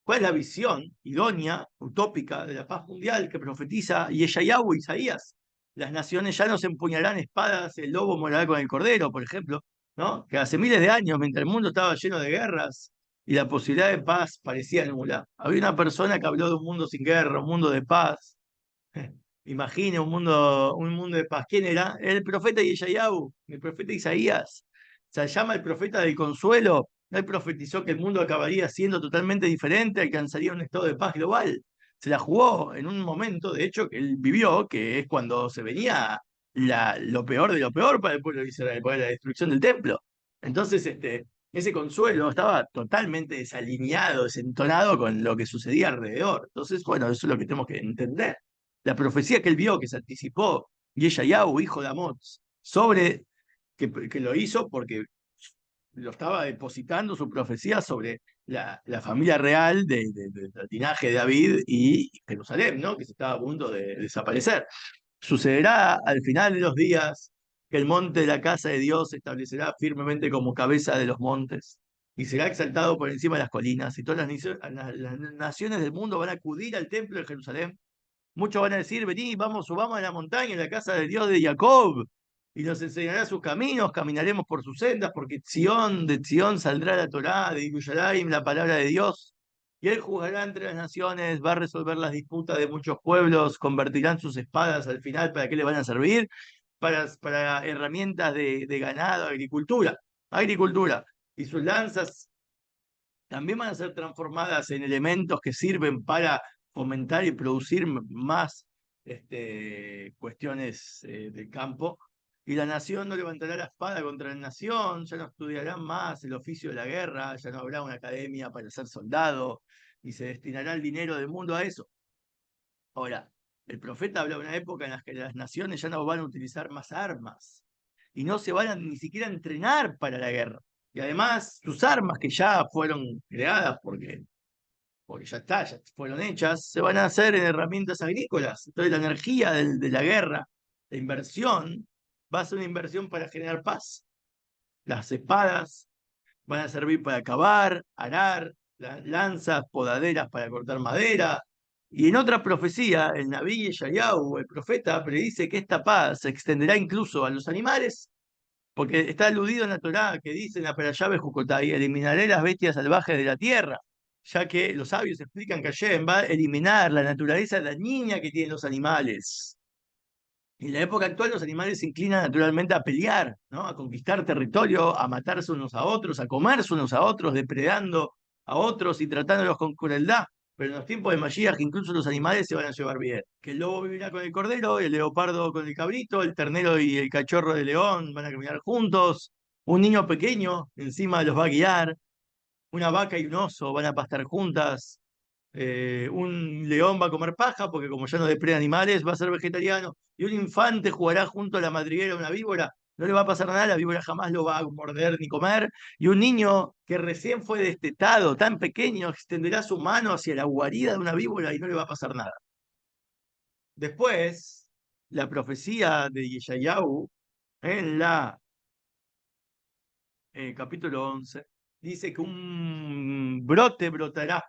¿Cuál es la visión idónea, utópica de la paz mundial que profetiza Yeshayahu, Isaías? Las naciones ya no se empuñarán espadas, el lobo morará con el cordero, por ejemplo, ¿no? Que hace miles de años, mientras el mundo estaba lleno de guerras y la posibilidad de paz parecía nula, había una persona que habló de un mundo sin guerra, un mundo de paz. Imagine un mundo de paz. ¿Quién era? El profeta Yeshayahu, el profeta Isaías. Se llama el profeta del consuelo. Él profetizó que el mundo acabaría siendo totalmente diferente, alcanzaría un estado de paz global. Se la jugó en un momento, de hecho, que él vivió, que es cuando se venía lo peor de lo peor para el pueblo de Israel, para la destrucción del templo. Entonces, ese consuelo estaba totalmente desalineado, desentonado con lo que sucedía alrededor. Entonces, bueno, eso es lo que tenemos que entender. La profecía que él vio, que se anticipó, Yeshayahu, hijo de Amoz, sobre que lo hizo porque lo estaba depositando su profecía sobre la familia real del linaje de David y Jerusalén, ¿no? Que se estaba a punto de desaparecer. Sucederá al final de los días que el monte de la casa de Dios se establecerá firmemente como cabeza de los montes y será exaltado por encima de las colinas y todas las naciones del mundo van a acudir al templo de Jerusalén. Muchos van a decir, vení, vamos, subamos a la montaña, a la casa del Dios de Jacob, y nos enseñará sus caminos, caminaremos por sus sendas, porque de Sión saldrá la Torá, de Yerushalayim la palabra de Dios. Y él juzgará entre las naciones, va a resolver las disputas de muchos pueblos, convertirán sus espadas al final, ¿para qué le van a servir? Para herramientas de ganado, agricultura, agricultura. Y sus lanzas también van a ser transformadas en elementos que sirven para fomentar y producir más cuestiones del campo. Y la nación no levantará la espada contra la nación, ya no estudiarán más el oficio de la guerra, ya no habrá una academia para ser soldado, y se destinará el dinero del mundo a eso. Ahora, el profeta habla de una época en la que las naciones ya no van a utilizar más armas y no se van a ni siquiera entrenar para la guerra. Y además, sus armas que ya fueron creadas porque ya está, ya fueron hechas, se van a hacer en herramientas agrícolas. Entonces, la energía de la guerra, la inversión, va a ser una inversión para generar paz. Las espadas van a servir para cavar, arar, las lanzas, podaderas para cortar madera. Y en otra profecía, el Nabí Yeshayahu, el profeta, predice que esta paz se extenderá incluso a los animales, porque está aludido en la Torá que dice en la Perashá Bejucotay, eliminaré las bestias salvajes de la tierra, ya que los sabios explican que Hashem va a eliminar la naturaleza dañina que tienen los animales. En la época actual los animales se inclinan naturalmente a pelear, ¿no? A conquistar territorio, a matarse unos a otros, a comerse unos a otros, depredando a otros y tratándolos con crueldad. Pero en los tiempos de Mashiach incluso los animales se van a llevar bien. Que el lobo vivirá con el cordero, el leopardo con el cabrito, el ternero y el cachorro de león van a caminar juntos, un niño pequeño encima los va a guiar, una vaca y un oso van a pastar juntas, un león va a comer paja porque como ya no depreda animales va a ser vegetariano, y un infante jugará junto a la madriguera de una víbora, no le va a pasar nada, la víbora jamás lo va a morder ni comer, y un niño que recién fue destetado, tan pequeño, extenderá su mano hacia la guarida de una víbora y no le va a pasar nada. Después, la profecía de Yeshayahu en la capítulo 11 dice que un brote brotará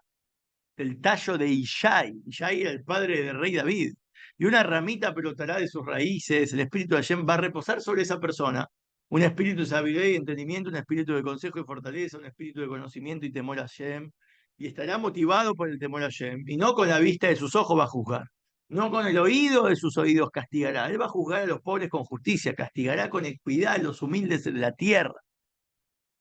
del tallo de Ishai. Ishai era el padre del rey David. Y una ramita brotará de sus raíces. El espíritu de Hashem va a reposar sobre esa persona. Un espíritu de sabiduría y entendimiento, un espíritu de consejo y fortaleza, un espíritu de conocimiento y temor a Hashem. Y estará motivado por el temor a Hashem. Y no con la vista de sus ojos va a juzgar. No con el oído de sus oídos castigará. Él va a juzgar a los pobres con justicia. Castigará con equidad a los humildes de la tierra.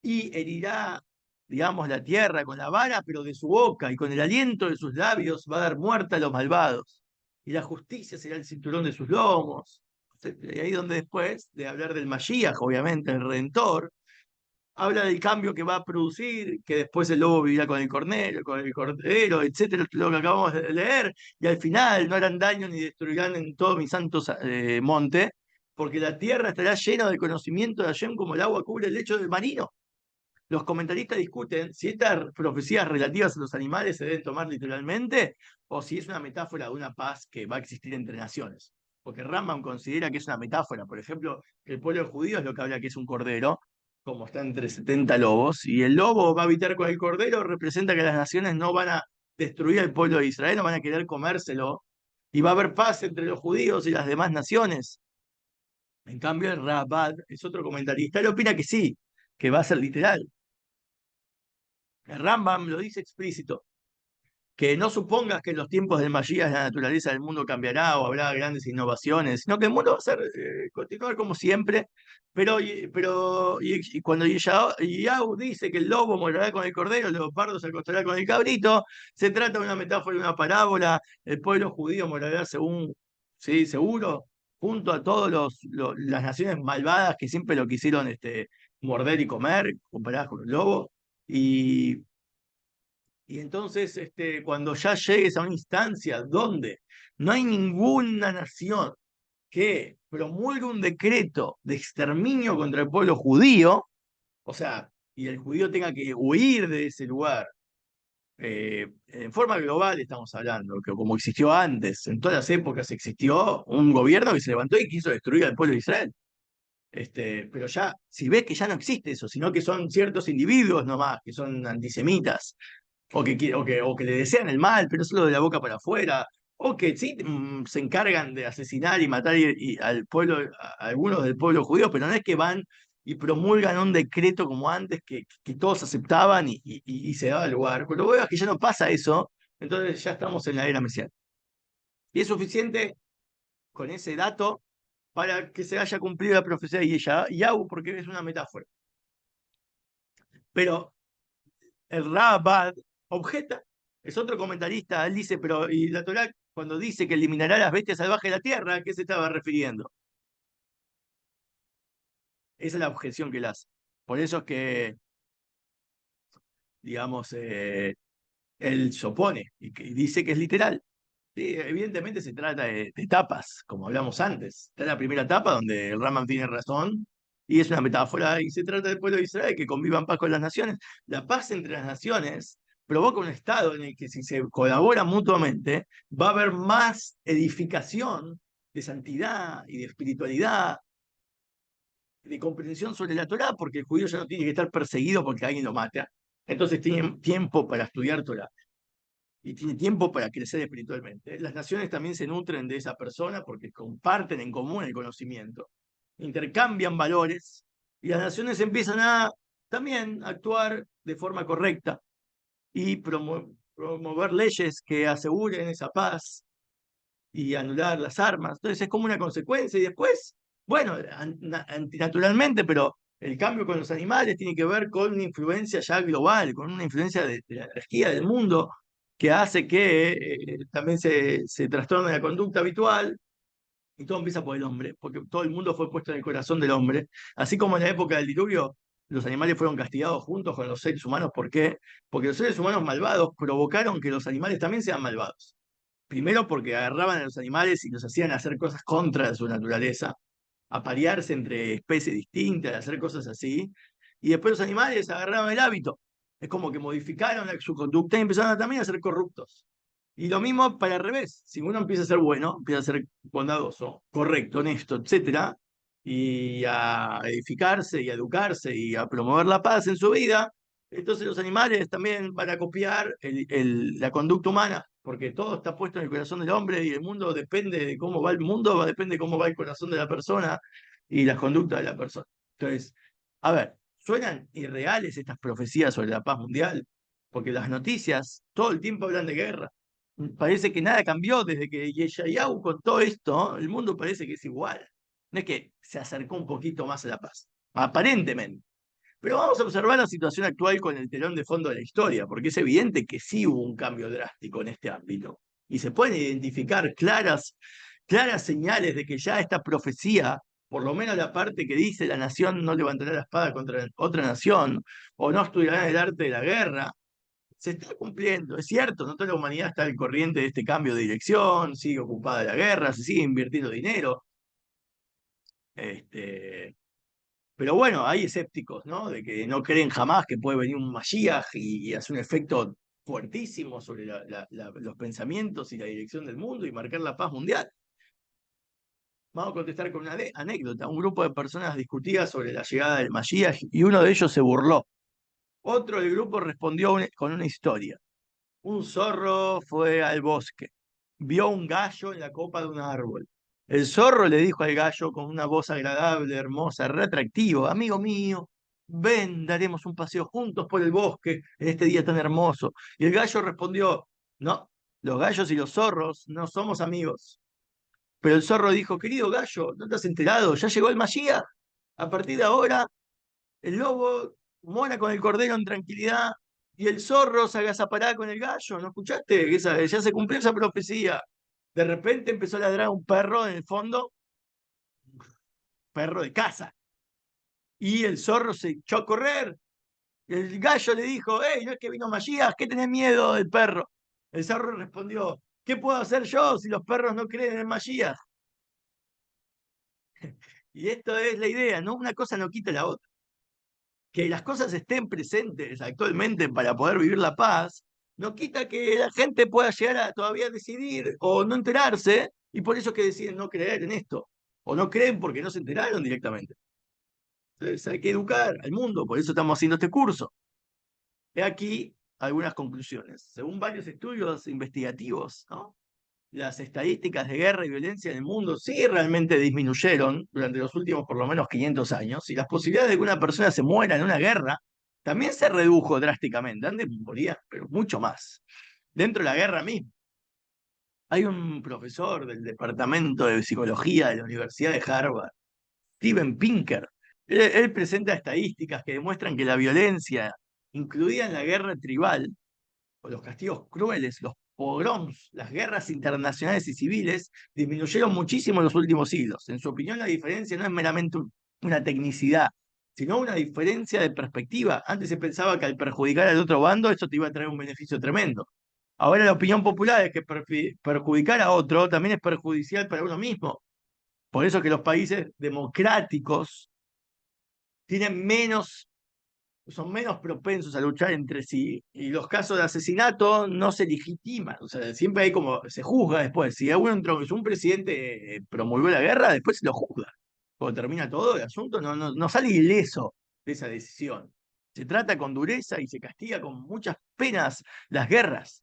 Y herirá, digamos, la tierra con la vara, pero de su boca, y con el aliento de sus labios va a dar muerte a los malvados. Y la justicia será el cinturón de sus lomos. Y ahí donde después de hablar del Mashiach, obviamente, el Redentor, habla del cambio que va a producir, que después el lobo vivirá con el cordero, etcétera, lo que acabamos de leer, y al final no harán daño ni destruirán en todo mi santo monte, porque la tierra estará llena del conocimiento de Hashem como el agua cubre el lecho del marino. Los comentaristas discuten si estas profecías relativas a los animales se deben tomar literalmente o si es una metáfora de una paz que va a existir entre naciones. Porque Rambam considera que es una metáfora. Por ejemplo, que el pueblo judío es lo que habla que es un cordero, como está entre 70 lobos, y el lobo va a habitar con el cordero, representa que las naciones no van a destruir al pueblo de Israel, no van a querer comérselo, y va a haber paz entre los judíos y las demás naciones. En cambio, el Rabad es otro comentarista, él opina que sí, que va a ser literal. El Rambam lo dice explícito, que no supongas que en los tiempos del Mashiach la naturaleza del mundo cambiará o habrá grandes innovaciones, sino que el mundo va a ser, continuar como siempre, y cuando Yahú dice que el lobo morará con el cordero, el leopardo se acostará con el cabrito, se trata de una metáfora, de una parábola, el pueblo judío morará según, sí, seguro, junto a todas las naciones malvadas que siempre lo quisieron morder y comer, comparadas con el lobo, y entonces, cuando ya llegues a una instancia donde no hay ninguna nación que promulgue un decreto de exterminio contra el pueblo judío, o sea, y el judío tenga que huir de ese lugar, en forma global estamos hablando, que como existió antes, en todas las épocas existió un gobierno que se levantó y quiso destruir al pueblo de Israel. Pero ya, si ves que ya no existe eso, sino que son ciertos individuos nomás, que son antisemitas, o que le desean el mal, pero solo de la boca para afuera, o que sí se encargan de asesinar y matar al pueblo, a algunos del pueblo judío, pero no es que van y promulgan un decreto como antes que todos aceptaban y se daba lugar. Cuando veo que ya no pasa eso, entonces ya estamos en la era mesiánica. Y es suficiente con ese dato para que se haya cumplido la profecía de Yahú, porque es una metáfora. Pero el Rabad objeta, es otro comentarista, él dice, pero y la Torá cuando dice que eliminará las bestias salvajes de la tierra, ¿a qué se estaba refiriendo? Esa es la objeción que él hace. Por eso es que, digamos, él se opone y dice que es literal. Sí, evidentemente se trata de etapas, como hablamos antes. Está la primera etapa donde el Raman tiene razón y es una metáfora y se trata del pueblo de Israel que conviva en paz con las naciones. La paz entre las naciones provoca un estado en el que si se colaboran mutuamente va a haber más edificación de santidad y de espiritualidad, de comprensión sobre la Torá, porque el judío ya no tiene que estar perseguido porque alguien lo mata. Entonces tiene tiempo para estudiar Torá y tiene tiempo para crecer espiritualmente. Las naciones también se nutren de esa persona porque comparten en común el conocimiento, intercambian valores y las naciones empiezan a también actuar de forma correcta y promover leyes que aseguren esa paz y anular las armas. Entonces es como una consecuencia y después, bueno, antinaturalmente, pero el cambio con los animales tiene que ver con una influencia ya global, con una influencia de la energía del mundo que hace que también se trastorne la conducta habitual y todo empieza por el hombre, porque todo el mundo fue puesto en el corazón del hombre. Así como en la época del diluvio, los animales fueron castigados juntos con los seres humanos. ¿Por qué? Porque los seres humanos malvados provocaron que los animales también sean malvados. Primero porque agarraban a los animales y los hacían hacer cosas contra su naturaleza, aparearse entre especies distintas, hacer cosas así. Y después los animales agarraban el hábito. Es como que modificaron su conducta y empezaron también a ser corruptos. Y lo mismo para el revés. Si uno empieza a ser bueno, empieza a ser bondadoso, correcto, honesto, etcétera, y a edificarse y a educarse y a promover la paz en su vida, entonces los animales también van a copiar la conducta humana, porque todo está puesto en el corazón del hombre y el mundo depende de cómo va el mundo, depende de cómo va el corazón de la persona y las conductas de la persona. Entonces, a ver, ¿suenan irreales estas profecías sobre la paz mundial? Porque las noticias todo el tiempo hablan de guerra. Parece que nada cambió desde que Yeshayahu contó esto, el mundo parece que es igual. No es que se acercó un poquito más a la paz, aparentemente. Pero vamos a observar la situación actual con el telón de fondo de la historia, porque es evidente que sí hubo un cambio drástico en este ámbito. Y se pueden identificar claras señales de que ya esta profecía, por lo menos la parte que dice la nación no levantará la espada contra otra nación, o no estudiará el arte de la guerra, se está cumpliendo. Es cierto, no toda la humanidad está al corriente de este cambio de dirección, sigue ocupada de la guerra, se sigue invirtiendo dinero. Este, pero bueno, hay escépticos, ¿no? De que no creen jamás que puede venir un Mashiach y hacer un efecto fuertísimo sobre los pensamientos y la dirección del mundo y marcar la paz mundial. Vamos a contestar con una anécdota. Un grupo de personas discutía sobre la llegada del Mashiach y uno de ellos se burló. Otro del grupo respondió con una historia. Un zorro fue al bosque, vio un gallo en la copa de un árbol. El zorro le dijo al gallo con una voz agradable, hermosa, re atractivo: amigo mío, ven, daremos un paseo juntos por el bosque en este día tan hermoso. Y el gallo respondió: no, los gallos y los zorros no somos amigos. Pero el zorro dijo: querido gallo, ¿no te has enterado? Ya llegó el Mashiach. A partir de ahora el lobo mora con el cordero en tranquilidad y el zorro se agazapará con el gallo. ¿No escuchaste? Ya se cumplió esa profecía. De repente empezó a ladrar un perro en el fondo, perro de casa. Y el zorro se echó a correr. El gallo le dijo: hey, no es que vino Matías, ¿qué tenés miedo del perro? El zorro respondió: ¿qué puedo hacer yo si los perros no creen en Matías? Y esto es la idea, ¿no? Una cosa no quita la otra. Que las cosas estén presentes actualmente para poder vivir la paz, no quita que la gente pueda llegar a todavía decidir o no enterarse, y por eso es que deciden no creer en esto, o no creen porque no se enteraron directamente. Entonces hay que educar al mundo, por eso estamos haciendo este curso. He aquí algunas conclusiones. Según varios estudios investigativos, ¿no?, las estadísticas de guerra y violencia en el mundo sí realmente disminuyeron durante los últimos por lo menos 500 años, y las posibilidades de que una persona se muera en una guerra también se redujo drásticamente. Antes moría, pero mucho más. Dentro de la guerra misma. Hay un profesor del Departamento de Psicología de la Universidad de Harvard, Steven Pinker. Él presenta estadísticas que demuestran que la violencia, incluida en la guerra tribal, o los castigos crueles, los pogroms, las guerras internacionales y civiles, disminuyeron muchísimo en los últimos siglos. En su opinión, la diferencia no es meramente una tecnicidad, sino una diferencia de perspectiva. Antes se pensaba que al perjudicar al otro bando, eso te iba a traer un beneficio tremendo. Ahora la opinión popular es que perjudicar a otro también es perjudicial para uno mismo. Por eso que los países democráticos tienen menos, son menos propensos a luchar entre sí, y los casos de asesinato no se legitiman. O sea, siempre hay como, se juzga después. Si un presidente promulgó la guerra, después se lo juzga. Cuando termina todo el asunto, no sale ileso de esa decisión. Se trata con dureza y se castiga con muchas penas las guerras.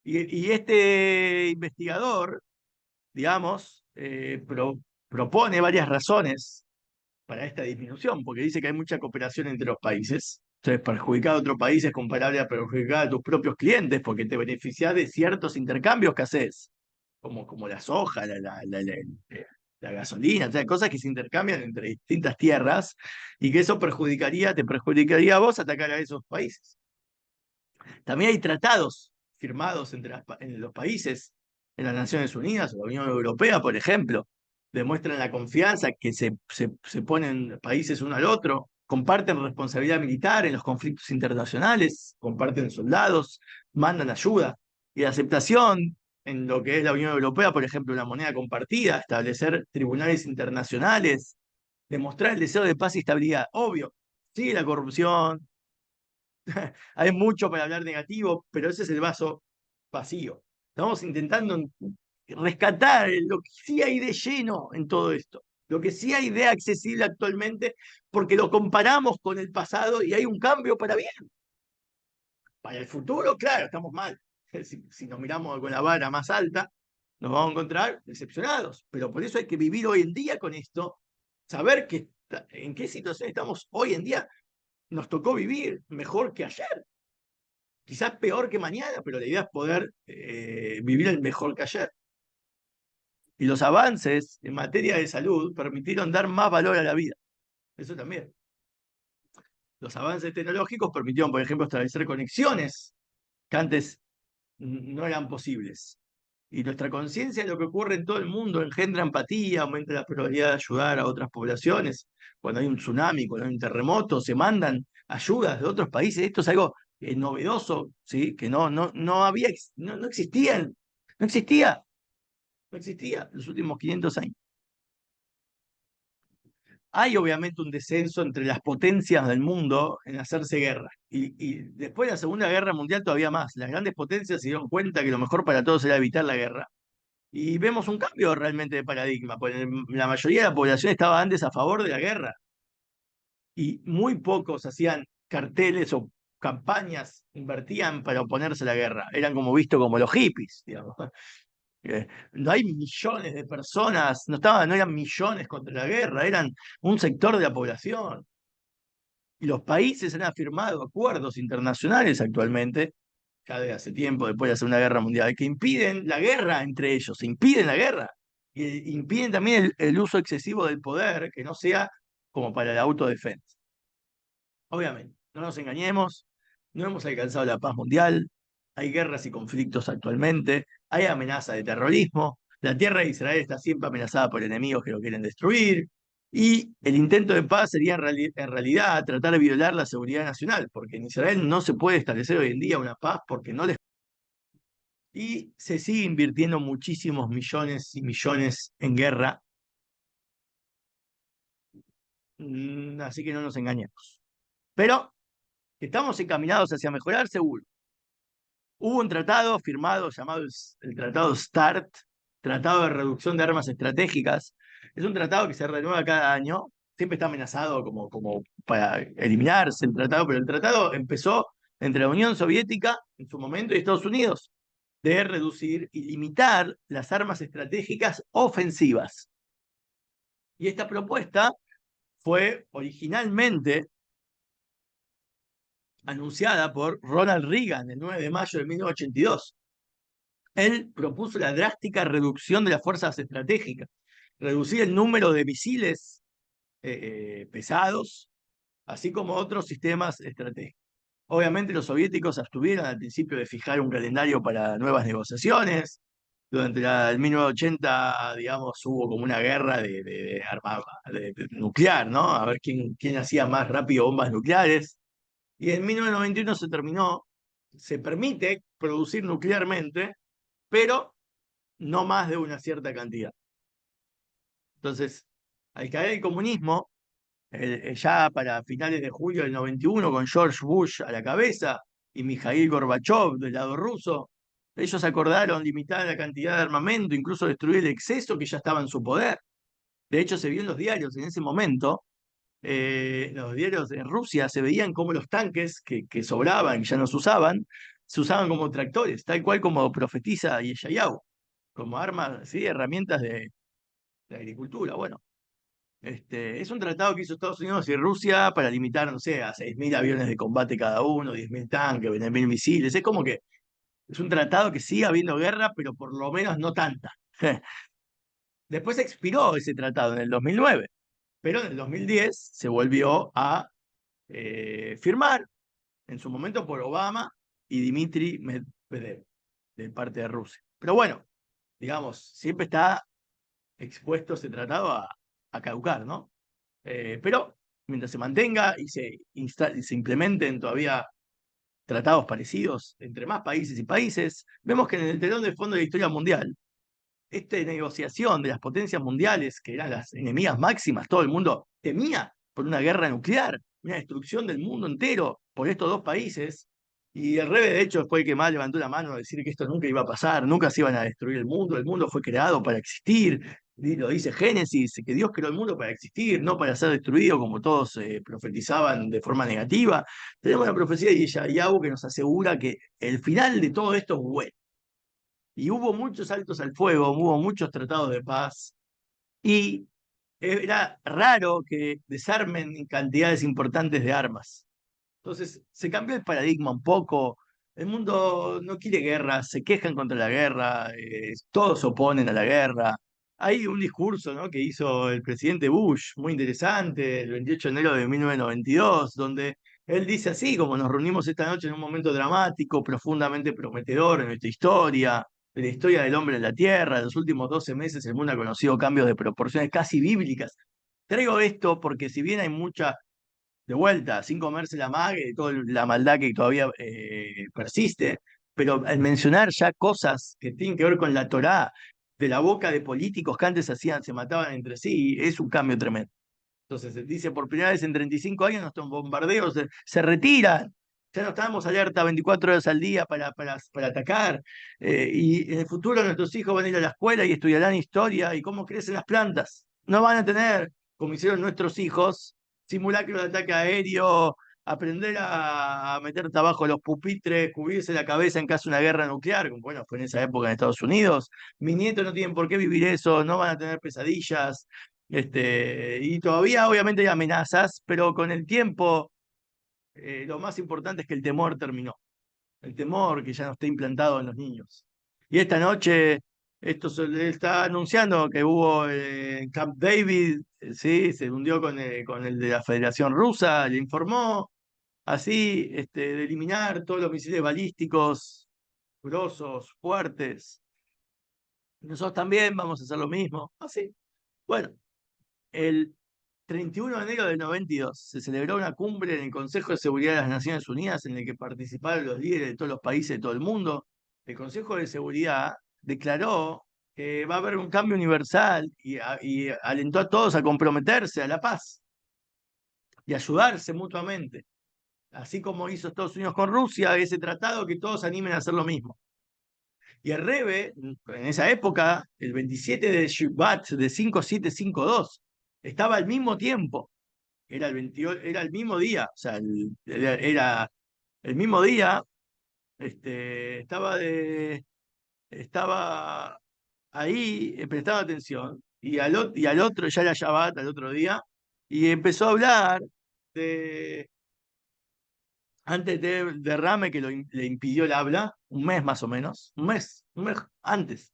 Y este investigador, digamos, propone varias razones para esta disminución, porque dice que hay mucha cooperación entre los países. Entonces, perjudicar a otro país es comparable a perjudicar a tus propios clientes, porque te beneficias de ciertos intercambios que haces, como la soja, la gasolina, o sea, cosas que se intercambian entre distintas tierras, y que eso te perjudicaría a vos atacar a esos países. También hay tratados firmados en los países, en las Naciones Unidas o la Unión Europea, por ejemplo, demuestran la confianza que se ponen países uno al otro, comparten responsabilidad militar en los conflictos internacionales, comparten soldados, mandan ayuda, y la aceptación en lo que es la Unión Europea, por ejemplo, la moneda compartida, establecer tribunales internacionales, demostrar el deseo de paz y estabilidad. Obvio, sigue la corrupción. Hay mucho para hablar negativo, pero ese es el vaso vacío. Estamos intentando rescatar lo que sí hay de lleno en todo esto, lo que sí hay de accesible actualmente, porque lo comparamos con el pasado y hay un cambio para bien. Para el futuro, claro, estamos mal. Si nos miramos con la vara más alta, nos vamos a encontrar decepcionados. Pero por eso hay que vivir hoy en día con esto, saber en qué situación estamos hoy en día. Nos tocó vivir mejor que ayer. Quizás peor que mañana, pero la idea es poder vivir el mejor que ayer. Y los avances en materia de salud permitieron dar más valor a la vida. Eso también. Los avances tecnológicos permitieron, por ejemplo, establecer conexiones que antes no eran posibles. Y nuestra conciencia de lo que ocurre en todo el mundo engendra empatía, aumenta la probabilidad de ayudar a otras poblaciones. Cuando hay un tsunami, cuando hay un terremoto, se mandan ayudas de otros países. Esto es algo novedoso, ¿sí? Que no había, no existía, no existía, no existía en los últimos 500 años. Hay obviamente un descenso entre las potencias del mundo en hacerse guerra. Y después de la Segunda Guerra Mundial todavía más. Las grandes potencias se dieron cuenta que lo mejor para todos era evitar la guerra. Y vemos un cambio realmente de paradigma, porque la mayoría de la población estaba antes a favor de la guerra y muy pocos hacían carteles o campañas invertían para oponerse a la guerra. Eran como vistos como los hippies, digamos. No hay millones de personas, no eran millones contra la guerra, eran un sector de la población. Y los países han firmado acuerdos internacionales actualmente, ya de hace tiempo, después de la Segunda Guerra Mundial, que impiden la guerra entre ellos, impiden la guerra. Y impiden también el uso excesivo del poder, que no sea como para la autodefensa. Obviamente, no nos engañemos, no hemos alcanzado la paz mundial, hay guerras y conflictos actualmente, hay amenaza de terrorismo, la tierra de Israel está siempre amenazada por enemigos que lo quieren destruir, y el intento de paz sería en realidad tratar de violar la seguridad nacional, porque en Israel no se puede establecer hoy en día una paz porque no les... Y se sigue invirtiendo muchísimos millones y millones en guerra, así que no nos engañemos. Pero estamos encaminados hacia mejorar, seguro. Hubo un tratado firmado llamado el Tratado START, Tratado de Reducción de Armas Estratégicas. Es un tratado que se renueva cada año, siempre está amenazado como para eliminarse el tratado, pero el tratado empezó entre la Unión Soviética en su momento y Estados Unidos, de reducir y limitar las armas estratégicas ofensivas. Y esta propuesta fue originalmente anunciada por Ronald Reagan el 9 de mayo de 1982. Él propuso la drástica reducción de las fuerzas estratégicas, reducir el número de misiles pesados, así como otros sistemas estratégicos. Obviamente los soviéticos abstuvieron al principio de fijar un calendario para nuevas negociaciones. Durante el 1980, digamos, hubo como una guerra de nuclear, ¿no? A ver quién hacía más rápido bombas nucleares. Y en 1991 se permite producir nuclearmente, pero no más de una cierta cantidad. Entonces, al caer el comunismo, ya para finales de julio del 91, con George Bush a la cabeza y Mikhail Gorbachev del lado ruso, ellos acordaron limitar la cantidad de armamento, incluso destruir el exceso que ya estaba en su poder. De hecho, se vio en los diarios en ese momento, los diarios en Rusia se veían como los tanques que sobraban, que ya no se usaban como tractores, tal cual como profetiza Yeshayahu, como armas, ¿sí? Herramientas de agricultura. Bueno, es un tratado que hizo Estados Unidos y Rusia para limitar, no sé, a 6.000 aviones de combate cada uno, 10.000 tanques, 20.000 misiles. Es como que es un tratado que sigue habiendo guerra, pero por lo menos no tanta. Después expiró ese tratado en el 2009, pero en el 2010 se volvió a firmar, en su momento por Obama y Dmitry Medvedev, de parte de Rusia. Pero bueno, digamos, siempre está expuesto ese tratado a caducar, ¿no? Pero mientras se mantenga y se implementen todavía tratados parecidos entre más países y países, vemos que en el telón de fondo de la historia mundial, esta negociación de las potencias mundiales, que eran las enemigas máximas, todo el mundo temía por una guerra nuclear, una destrucción del mundo entero por estos dos países, y el Rebe, de hecho, fue el que más levantó la mano a decir que esto nunca iba a pasar, nunca se iban a destruir el mundo fue creado para existir, y lo dice Génesis, que Dios creó el mundo para existir, no para ser destruido, como todos profetizaban de forma negativa. Tenemos la profecía de Yeshayahu que nos asegura que el final de todo esto es bueno. Y hubo muchos saltos al fuego, hubo muchos tratados de paz, y era raro que desarmen cantidades importantes de armas. Entonces se cambió el paradigma un poco. El mundo no quiere guerra, se quejan contra la guerra, todos se oponen a la guerra. Hay un discurso, ¿no?, que hizo el presidente Bush, muy interesante, el 28 de enero de 1992, donde él dice así, como nos reunimos esta noche en un momento dramático, profundamente prometedor en nuestra historia, de la historia del hombre en la Tierra. En los últimos 12 meses el mundo ha conocido cambios de proporciones casi bíblicas. Traigo esto porque si bien hay mucha de vuelta, sin comerse la mague, toda la maldad que todavía persiste, pero al mencionar ya cosas que tienen que ver con la Torá, de la boca de políticos que antes se mataban entre sí, es un cambio tremendo. Entonces, se dice por primera vez en 35 años, nuestros bombardeos se retiran, ya no estamos alerta 24 horas al día para atacar, y en el futuro nuestros hijos van a ir a la escuela y estudiarán historia y cómo crecen las plantas. No van a tener, como hicieron nuestros hijos, simulacros de ataque aéreo, aprender a meterte abajo los pupitres, cubrirse la cabeza en caso de una guerra nuclear, como bueno, fue en esa época en Estados Unidos. Mis nietos no tienen por qué vivir eso, no van a tener pesadillas. Y todavía obviamente hay amenazas, pero con el tiempo lo más importante es que el temor terminó. El temor que ya no esté implantado en los niños. Y esta noche, él está anunciando que hubo en Camp David, sí, se hundió con el de la Federación Rusa, le informó así, de eliminar todos los misiles balísticos grosos, fuertes. Nosotros también vamos a hacer lo mismo. Así. Bueno, el 31 de enero del 92 se celebró una cumbre en el Consejo de Seguridad de las Naciones Unidas en el que participaron los líderes de todos los países de todo el mundo. El Consejo de Seguridad declaró que va a haber un cambio universal y alentó a todos a comprometerse a la paz y ayudarse mutuamente. Así como hizo Estados Unidos con Rusia, ese tratado, que todos animen a hacer lo mismo. Y el Rebe, en esa época, el 27 de Shvat de 5752, estaba al mismo tiempo, era el 28, era el mismo día, o sea, era el mismo día, estaba ahí, prestando atención, y al otro, ya era Shabbat, al otro día, y empezó a hablar de, antes del derrame que le impidió el habla, un mes más o menos, un mes antes.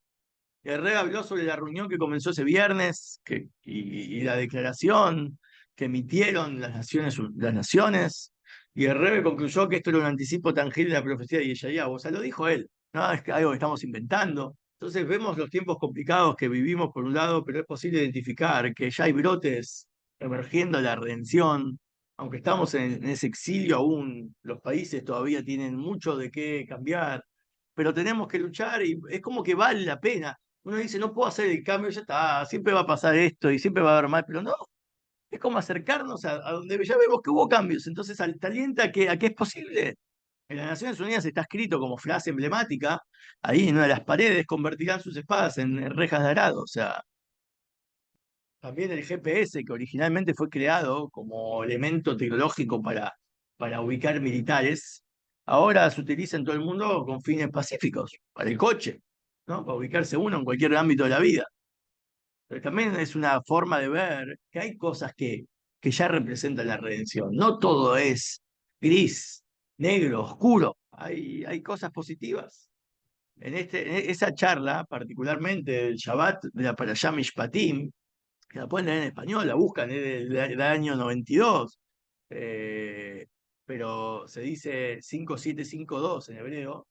Herrera habló sobre la reunión que comenzó ese viernes y la declaración que emitieron las naciones, y Herrera concluyó que esto era un anticipo tangible de la profecía de Yeshayahu. O sea, lo dijo él, no es que algo que estamos inventando. Entonces vemos los tiempos complicados que vivimos por un lado, pero es posible identificar que ya hay brotes emergiendo de la redención. Aunque estamos en ese exilio aún, los países todavía tienen mucho de qué cambiar, pero tenemos que luchar y es como que vale la pena. Uno dice, no puedo hacer el cambio, ya está, siempre va a pasar esto y siempre va a haber mal, pero no, es como acercarnos a donde ya vemos que hubo cambios, entonces te alienta a que es posible. En las Naciones Unidas está escrito como frase emblemática, ahí en una de las paredes, convertirán sus espadas en rejas de arado, o sea, también el GPS, que originalmente fue creado como elemento tecnológico para ubicar militares, ahora se utiliza en todo el mundo con fines pacíficos, para el coche, ¿no? Para ubicarse uno en cualquier ámbito de la vida. Pero también es una forma de ver que hay cosas que ya representan la redención. No todo es gris, negro, oscuro. Hay cosas positivas. En esa charla, particularmente del Shabbat de la Parashá Mishpatim, que la pueden leer en español, la buscan, es del año 92, pero se dice 5752 en hebreo.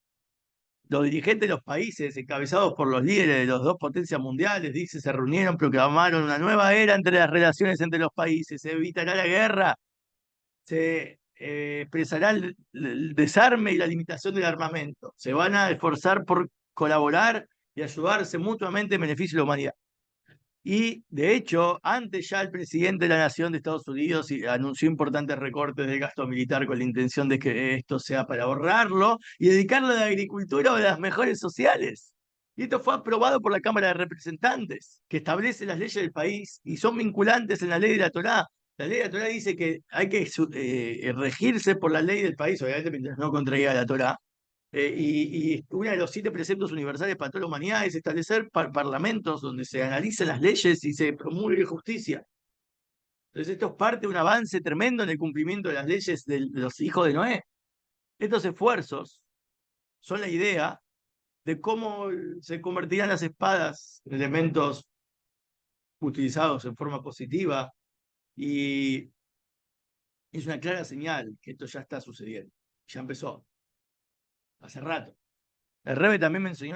Los dirigentes de los países, encabezados por los líderes de las dos potencias mundiales, dice, se reunieron, proclamaron una nueva era entre las relaciones entre los países, se evitará la guerra, se expresará el desarme y la limitación del armamento, se van a esforzar por colaborar y ayudarse mutuamente en beneficio de la humanidad. Y de hecho, antes ya el presidente de la Nación de Estados Unidos anunció importantes recortes del gasto militar con la intención de que esto sea para ahorrarlo y dedicarlo a la agricultura o a las mejores sociales. Y esto fue aprobado por la Cámara de Representantes, que establece las leyes del país y son vinculantes en la ley de la Torá. La ley de la Torá dice que hay que regirse por la ley del país, obviamente mientras no contraiga la Torá, y uno de los 7 preceptos universales para toda la humanidad es establecer parlamentos donde se analicen las leyes y se promulgue justicia. Entonces esto es parte de un avance tremendo en el cumplimiento de las leyes de los hijos de Noé. Estos esfuerzos son la idea de cómo se convertirán las espadas en elementos utilizados en forma positiva, y es una clara señal que esto ya está sucediendo. Ya empezó hace rato. El Rebe también me enseñó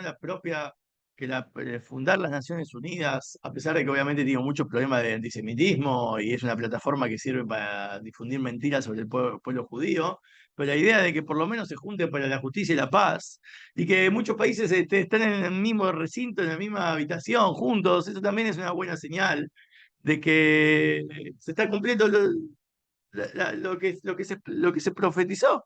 fundar las Naciones Unidas, a pesar de que obviamente tiene muchos problemas de antisemitismo y es una plataforma que sirve para difundir mentiras sobre el pueblo judío, pero la idea de que por lo menos se junten para la justicia y la paz, y que muchos países están en el mismo recinto, en la misma habitación, juntos, eso también es una buena señal de que se está cumpliendo lo que se profetizó.